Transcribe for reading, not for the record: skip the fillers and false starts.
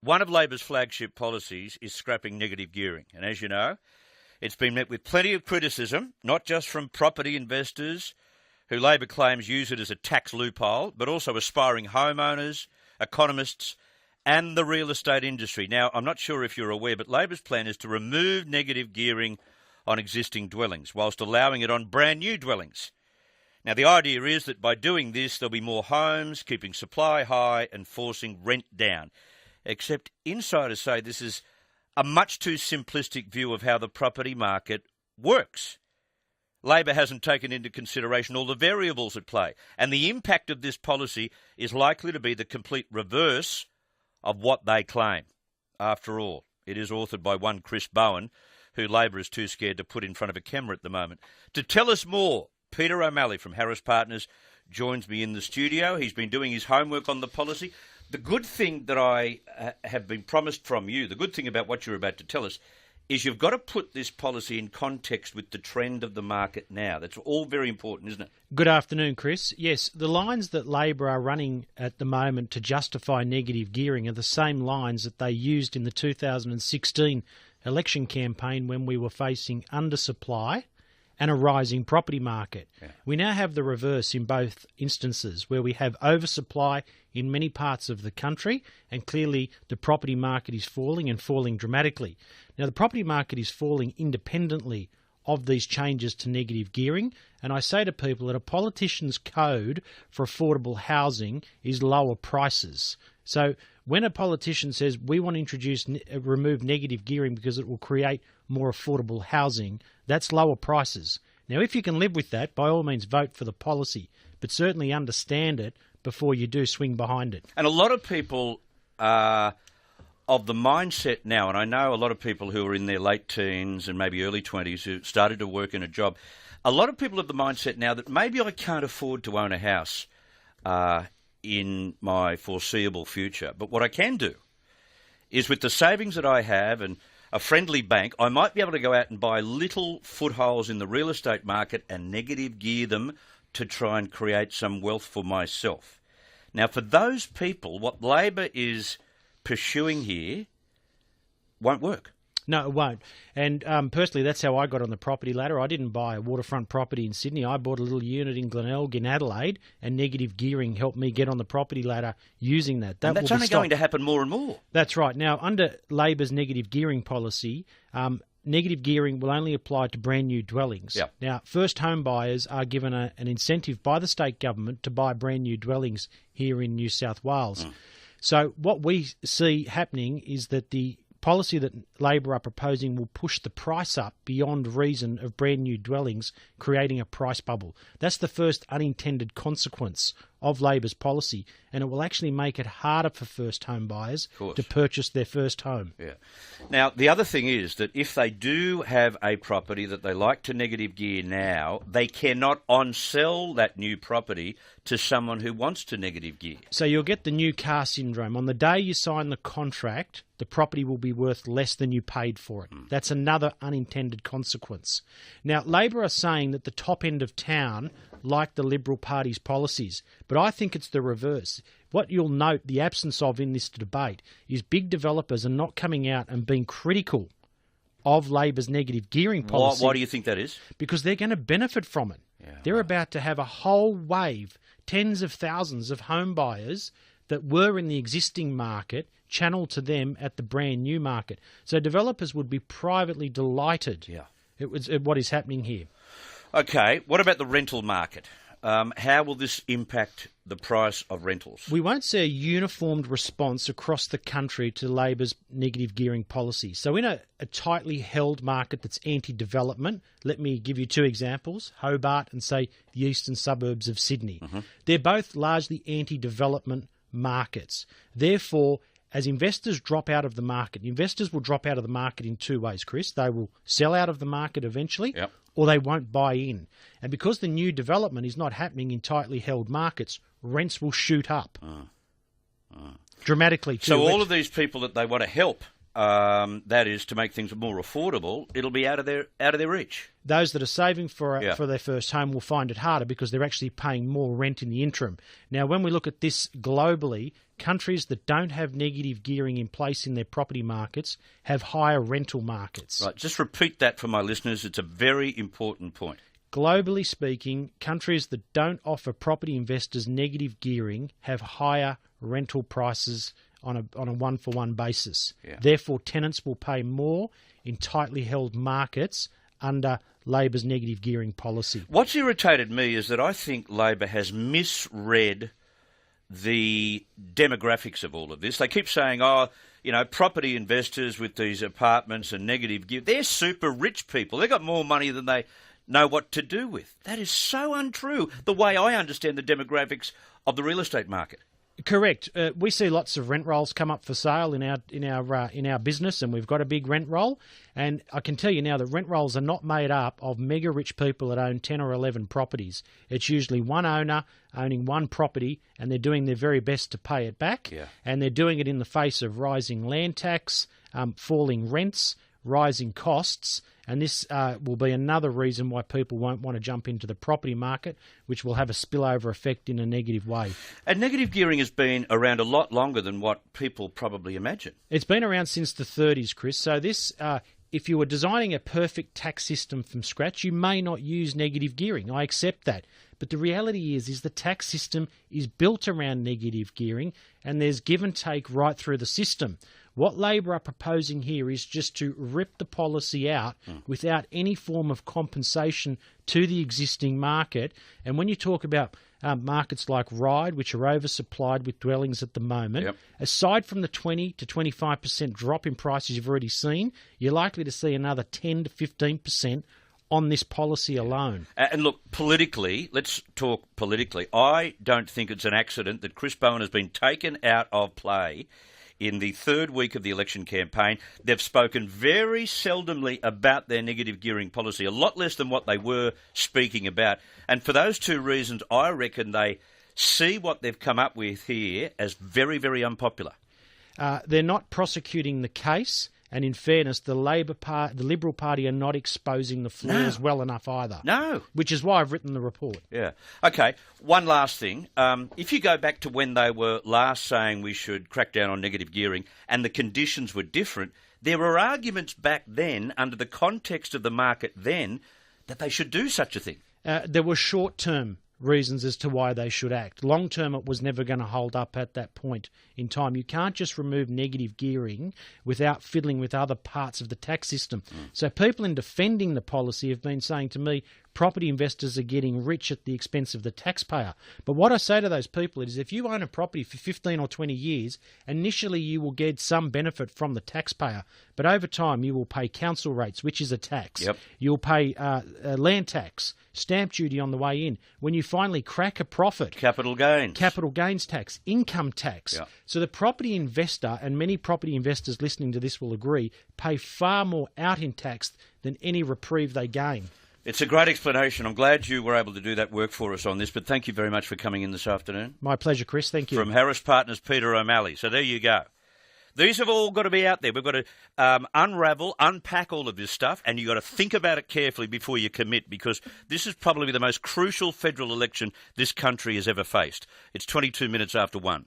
one of Labor's flagship policies is scrapping negative gearing. And as you know, it's been met with plenty of criticism, not just from property investors, who Labor claims use it as a tax loophole, but also aspiring homeowners, economists, and the real estate industry. Now, I'm not sure if you're aware, but Labor's plan is to remove negative gearing on existing dwellings, whilst allowing it on brand new dwellings. Now, the idea is that by doing this, there'll be more homes, keeping supply high and forcing rent down. Except insiders say this is a much too simplistic view of how the property market works. Labor hasn't taken into consideration all the variables at play, and the impact of this policy is likely to be the complete reverse of what they claim. After all, it is authored by one Chris Bowen, who Labor is too scared to put in front of a camera at the moment. To tell us more, Peter OMalley from Harris Partners joins me in the studio. He's been doing his homework on the policy. The good thing that I have been promised from you, the good thing about what you're about to tell us, is you've got to put this policy in context with the trend of the market now. That's all very important, isn't it? Good afternoon, Chris. Yes, the lines that Labor are running at the moment to justify negative gearing are the same lines that they used in the 2016 election campaign when we were facing undersupply and a rising property market. Yeah. We now have the reverse in both instances, where we have oversupply in many parts of the country, and clearly the property market is falling and falling dramatically. Now, the property market is falling independently of these changes to negative gearing, and I say to people that a politician's code for affordable housing is lower prices. So when a politician says we want to remove negative gearing because it will create more affordable housing, that's lower prices. Now, if you can live with that, by all means vote for the policy, but certainly understand it before you do swing behind it. And a lot of people are of the mindset now, and I know a lot of people who are in their late teens and maybe early 20s who started to work in a job, a lot of people have the mindset now that maybe I can't afford to own a house in my foreseeable future. But what I can do is, with the savings that I have and a friendly bank, I might be able to go out and buy little footholds in the real estate market and negative gear them to try and create some wealth for myself. Now, for those people, what Labor is pursuing here won't work. No, it won't. And personally, that's how I got on the property ladder. I didn't buy a waterfront property in Sydney. I bought a little unit in Glenelg in Adelaide, and negative gearing helped me get on the property ladder using that. And that's only going to happen more and more. That's right. Now, under Labor's negative gearing policy, negative gearing will only apply to brand new dwellings. Yep. Now, first home buyers are given an incentive by the state government to buy brand new dwellings here in New South Wales. So what we see happening is that the policy that Labor are proposing will push the price up beyond reason of brand new dwellings, creating a price bubble. That's the first unintended consequence of Labor's policy, and it will actually make it harder for first home buyers to purchase their first home. Yeah. Now, the other thing is that if they do have a property that they like to negative gear now, they cannot on-sell that new property to someone who wants to negative gear. So you'll get the new car syndrome. On the day you sign the contract, the property will be worth less than you paid for it. That's another unintended consequence. Now, Labor are saying that the top end of town like the Liberal Party's policies, but I think it's the reverse. What you'll note the absence of in this debate is big developers are not coming out and being critical of Labor's negative gearing policy. Why do you think that is? Because they're going to benefit from it. Yeah, they're about to have a whole wave, tens of thousands of home buyers that were in the existing market channeled to them at the brand new market. So developers would be privately delighted at what is happening here. Okay, what about the rental market? How will this impact the price of rentals? We won't see a uniformed response across the country to Labor's negative gearing policy. So in a tightly held market that's anti-development, let me give you two examples, Hobart and, say, the eastern suburbs of Sydney. They're both largely anti-development markets. Therefore, as investors drop out of the market, investors will drop out of the market in two ways, Chris. They will sell out of the market eventually, or they won't buy in. And because the new development is not happening in tightly held markets, rents will shoot up dramatically too. So all of these people that they want to help that is to make things more affordable, it'll be out of their reach. Those that are saving for their first home will find it harder because they're actually paying more rent in the interim. Now, when we look at this globally, countries that don't have negative gearing in place in their property markets have higher rental markets. Right, just repeat that for my listeners. It's a very important point. Globally speaking, countries that don't offer property investors negative gearing have higher rental prices on a one-for-one basis. Yeah. Therefore, tenants will pay more in tightly held markets under Labor's negative gearing policy. What's irritated me is that I think Labor has misread the demographics of all of this. They keep saying, property investors with these apartments and negative gearing, they're super rich people. They've got more money than they know what to do with. That is so untrue, the way I understand the demographics of the real estate market. Correct. We see lots of rent rolls come up for sale in our business, and we've got a big rent roll. And I can tell you now that rent rolls are not made up of mega rich people that own 10 or 11 properties. It's usually one owner owning one property, and they're doing their very best to pay it back. Yeah. And they're doing it in the face of rising land tax, falling rents, rising costs. And this will be another reason why people won't want to jump into the property market, which will have a spillover effect in a negative way. And negative gearing has been around a lot longer than what people probably imagine. It's been around since the 30s, Chris. So this, if you were designing a perfect tax system from scratch, you may not use negative gearing. I accept that. But the reality is the tax system is built around negative gearing, and there's give and take right through the system. What Labor are proposing here is just to rip the policy out without any form of compensation to the existing market. And when you talk about markets like Ryde, which are oversupplied with dwellings at the moment, aside from the 20 to 25% drop in prices you've already seen, you're likely to see another 10 to 15% on this policy alone. And look, politically, let's talk politically. I don't think it's an accident that Chris Bowen has been taken out of play in the third week of the election campaign. They've spoken very seldomly about their negative gearing policy, a lot less than what they were speaking about. And for those two reasons, I reckon they see what they've come up with here as very, very unpopular. They're not prosecuting the case. And in fairness, the Liberal Party are not exposing the flaws well enough either. No. Which is why I've written the report. Yeah. Okay, one last thing. If you go back to when they were last saying we should crack down on negative gearing and the conditions were different, there were arguments back then, under the context of the market then, that they should do such a thing. There were short-term reasons as to why they should act. Long-term, it was never going to hold up at that point in time. You can't just remove negative gearing without fiddling with other parts of the tax system. So people in defending the policy have been saying to me, property investors are getting rich at the expense of the taxpayer. But what I say to those people is if you own a property for 15 or 20 years, initially you will get some benefit from the taxpayer, but over time you will pay council rates, which is a tax. Yep. You'll pay land tax, stamp duty on the way in. When you finally crack a profit, capital gains tax, income tax. Yep. So the property investor, and many property investors listening to this will agree, pay far more out in tax than any reprieve they gain. It's a great explanation. I'm glad you were able to do that work for us on this, but thank you very much for coming in this afternoon. My pleasure, Chris. Thank you. From Harris Partners, Peter OMalley. So there you go. These have all got to be out there. We've got to unpack all of this stuff, and you've got to think about it carefully before you commit, because this is probably the most crucial federal election this country has ever faced. It's 22 minutes after 1.